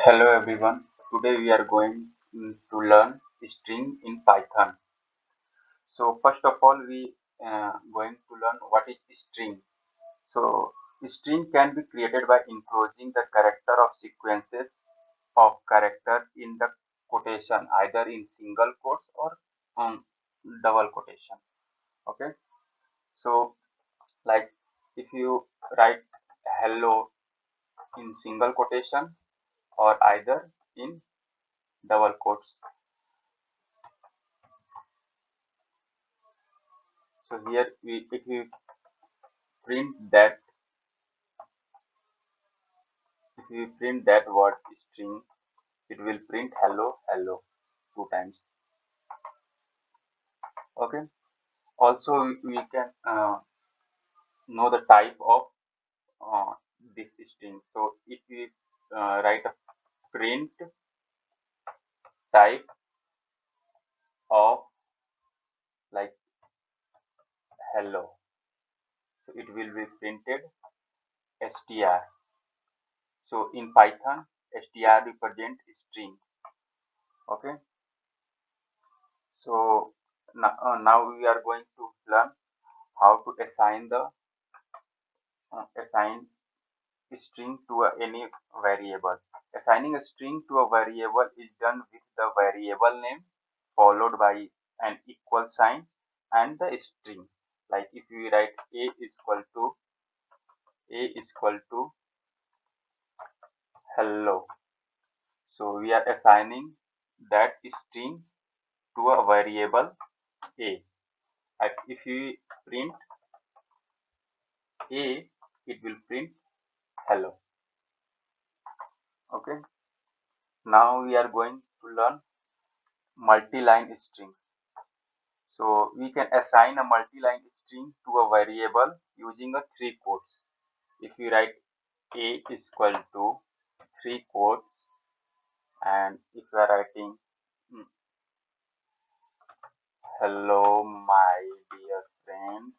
Hello everyone. Today we are going to learn string in Python. So first of all, we going to learn what is string. So string can be created by enclosing the character of sequences of character in the quotation, either in single quotes or um, double quotation. Okay. So like if you write hello in single quotation or either in double quotes. So here if we print that if we print that word string, it will print hello hello two times. Okay. Also we can know the type of this string. So if we write a print type of like hello, so it will be printed str. So in Python, str represent string. Okay. So now we are going to learn how to assign string to any variable. Assigning a string to a variable is done with the variable name followed by an equal sign and the string. Like if we write a equal to hello, so we are assigning that string to a variable a. And if we print a, it will print hello. Okay. Now we are going to learn multi-line strings. So we can assign a multi-line string to a variable using a three quotes. If we write a is equal to three quotes, and if we are writing mm, hello my dear friends,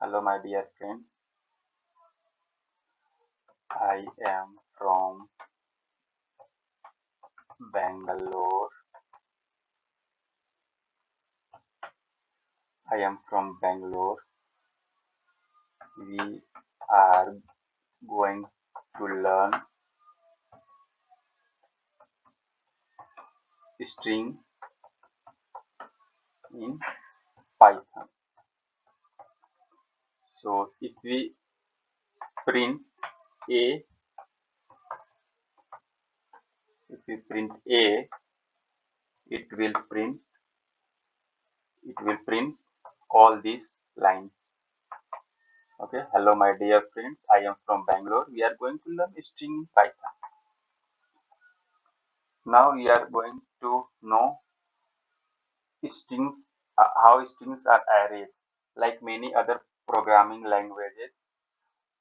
hello my dear friends, I am from Bangalore. I am from Bangalore. We are going to learn string in Python. So if we print a, if we print a, it will print all these lines. Okay, hello my dear friends, I am from Bangalore. We are going to learn string in Python. Now we are going to know strings, how strings are arrays. Like many other programming languages,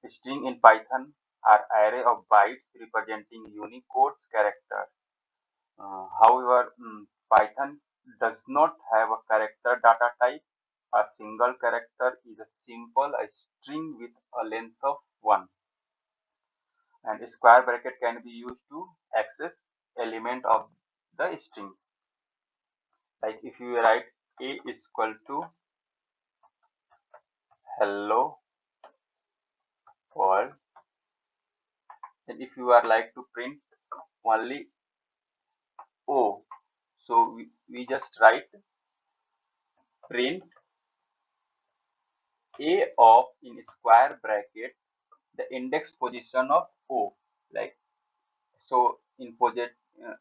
string in Python are array of bytes representing Unicode's character. However, Python does not have a character data type. A single character is a simple a string with a length of 1, and a square bracket can be used to access element of the strings. Like if you write a is equal to hello world, and if you are like to print only o, so we just write print a of in square bracket the index position of o. Like so in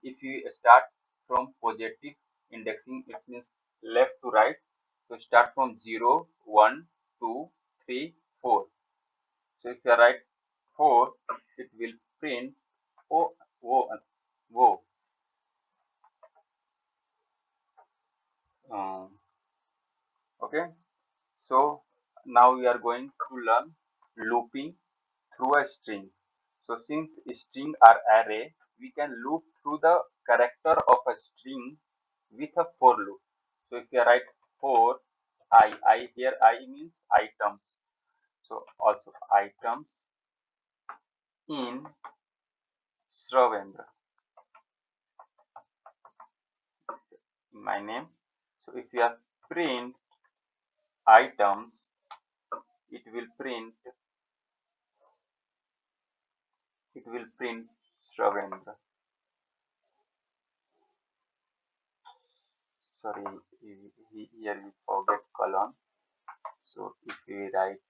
if you start from positive indexing, it means left to right. So start from 0, 1, 2, 3, 4. So if you write 4, it will print o, o, o. Okay. So now we are going to learn looping through a string. So since string are array, we can loop through the character of a string with a for loop. So if you write for I here I means items. So also items my name. So if you are print items, it will print Shravendra. Sorry, here we forget colon. So if we write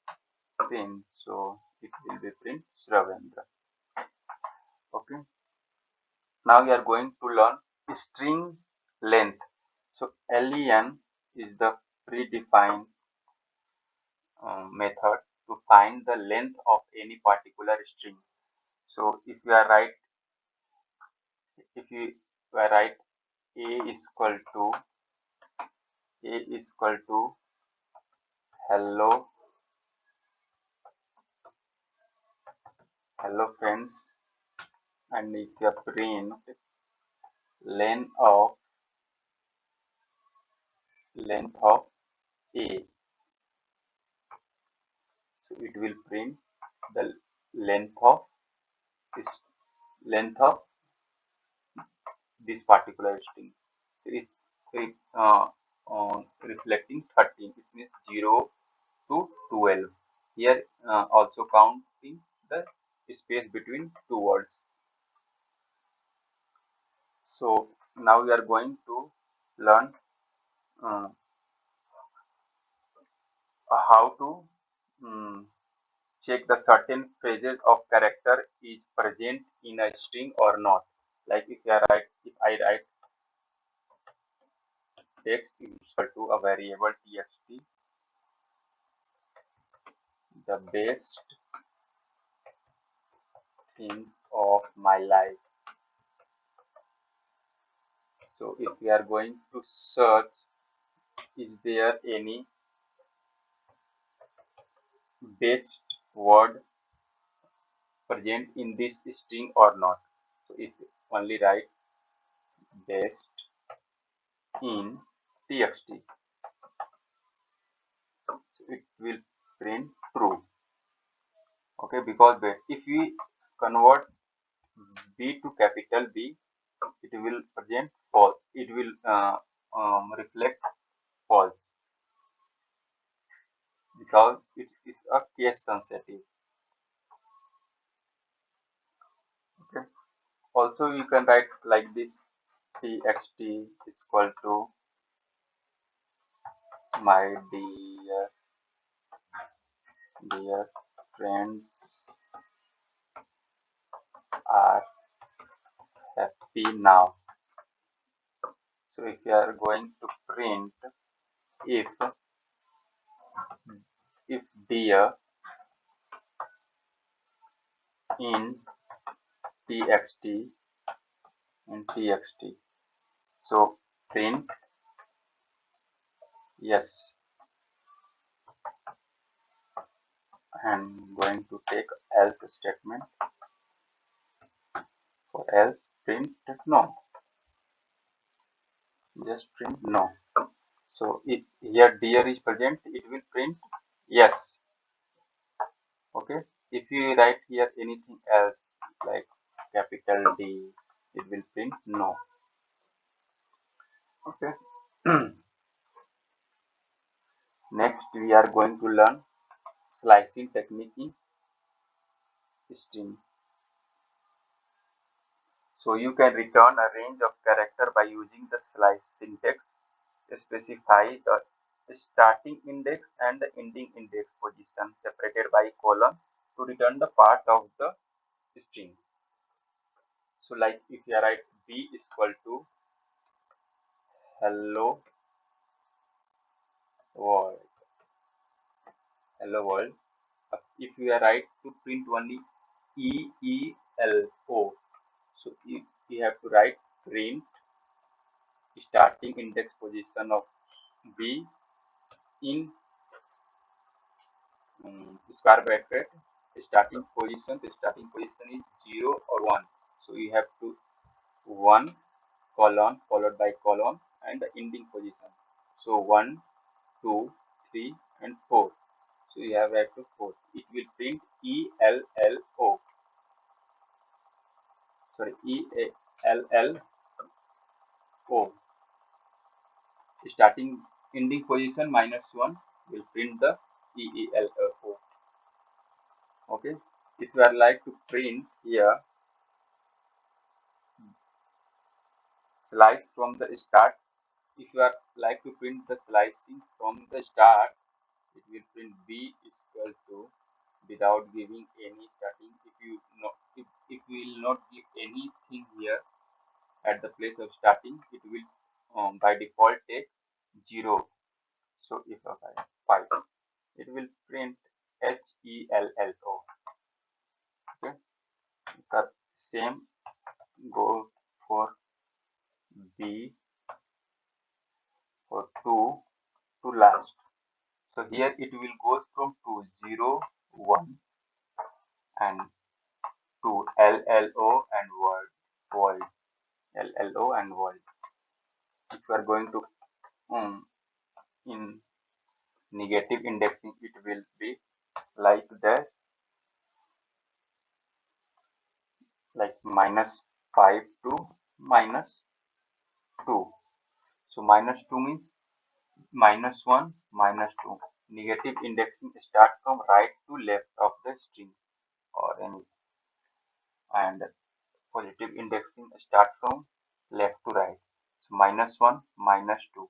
print, so it will be print Shravendra. Okay. Now we are going to learn string length. So len is the predefined method to find the length of any particular string. So if you write a is equal to hello friends, and if you print length of a, so it will print the length of length of this particular string. So it's reflecting 13. It means 0 to 12. Here also counting the space between two words. So now we are going to learn uh, how to check the certain phrases of character is present in a string or not. Like if I write text is equal to a variable txt, the best things of my life. So if we are going to search, is there any best word present in this string or not? So if only write best in txt, so it will print true. Okay, because if we convert B to capital B, it will present false. It will reflect false because it is a case sensitive. Okay. Also, you can write like this: txt is equal to my dear friends are happy now. So if you are going to print if dear in txt so print yes, and going to take else statement. For else print no, just print no. So if here dear is present, it will print yes. Okay. If you write here anything else like capital D, it will print no. Okay. Next, we are going to learn slicing technique in string. So you can return a range of character by using the slice syntax. Specify the starting index and the ending index position separated by colon to return the part of the string. So like if you write b is equal to hello world, if you write to print only EELO, so you have to write print starting index position of b in square bracket. The starting position is 0 or 1, so you have to 1 colon followed by colon and the ending position. So 1, 2, 3 and 4. So you have to 4. It will print ELLO. Sorry, ELLO. starting ending position -1 will print the EELO. Okay, if you are like to print here slice from the start, if you are like to print the slicing from the start, it will print B is equal to without giving any starting. If you will not give anything here at the place of starting, it will by default take 0. So if I write 5, it will print HELLO. Okay, the same goes for B for 2 to last. So here it will go from 2 0 1 and to LLO and world LLO and world. If you are going to in negative indexing, it will be like that, like -5 to -2. So -2 means -1 -2. Negative indexing start from right to left of the string or any, and positive indexing start from left to right. So -1 -2.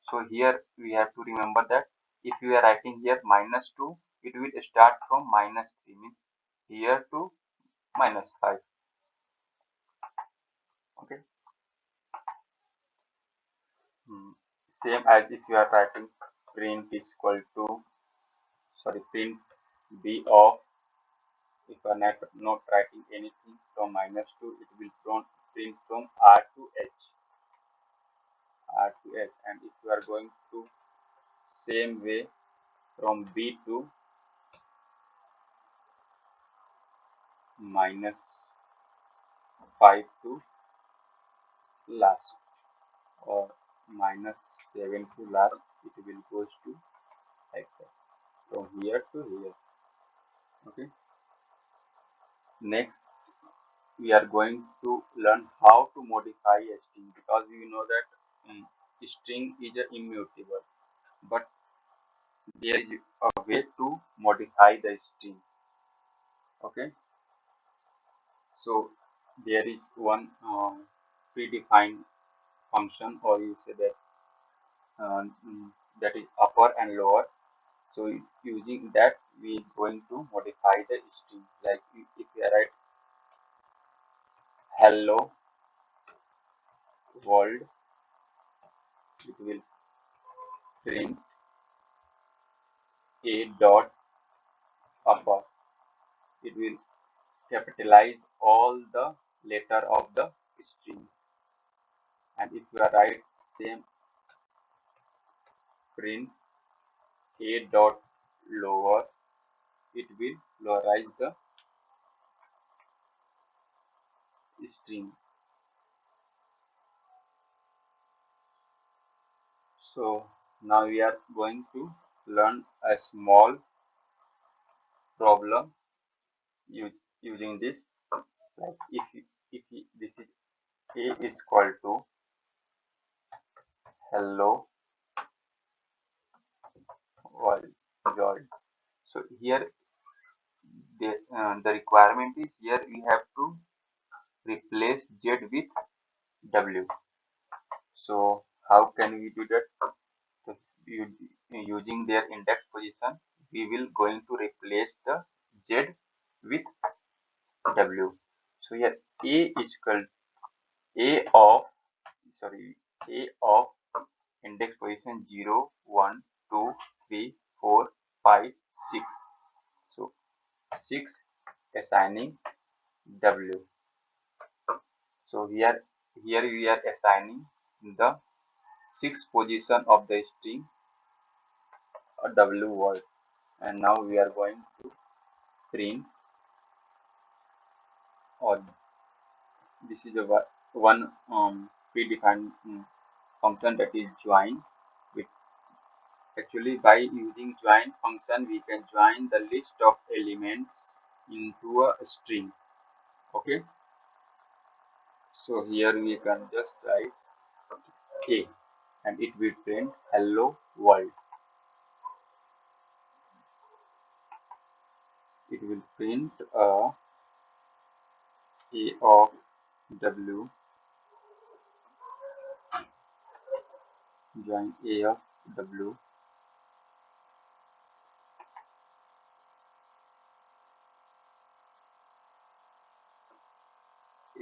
So here we have to remember that if you are writing here -2, it will start from -3, means here to -5. Okay. Same as if you are writing print is equal to, print B of, if you are not writing anything from -2, it will print from R to H. And if you are going to same way from B to -5 to last, or -7 to last, it will goes to like that from here to here. Okay. Next, we are going to learn how to modify a string, because we know that string is immutable, but there is a way to modify the string. Okay, so there is one predefined function, or you say that that is upper and lower. So using that, we going to modify the string. Like if you write hello world, it will print a dot upper. It will capitalize all the letter of the strings. And if you write same print a dot lower, it will lowerize the string. So now we are going to learn a small problem using this. Like if this is a is equal to hello world. So here the requirement is, here we have to replace z with w. So how can we do that? So using their index position, we will going to replace the z with w. So here a is equal a of a of index position 0 1 2 3 4 5 6. So 6 assigning w. So here we are assigning the sixth position of the string a w word, and now we are going to print, or this is a one predefined function, that is join. With actually, by using join function, we can join the list of elements into a strings. Okay, so here we can just write a, and it will print hello world. It will print A of W join A of W,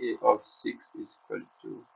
A of 6 is equal to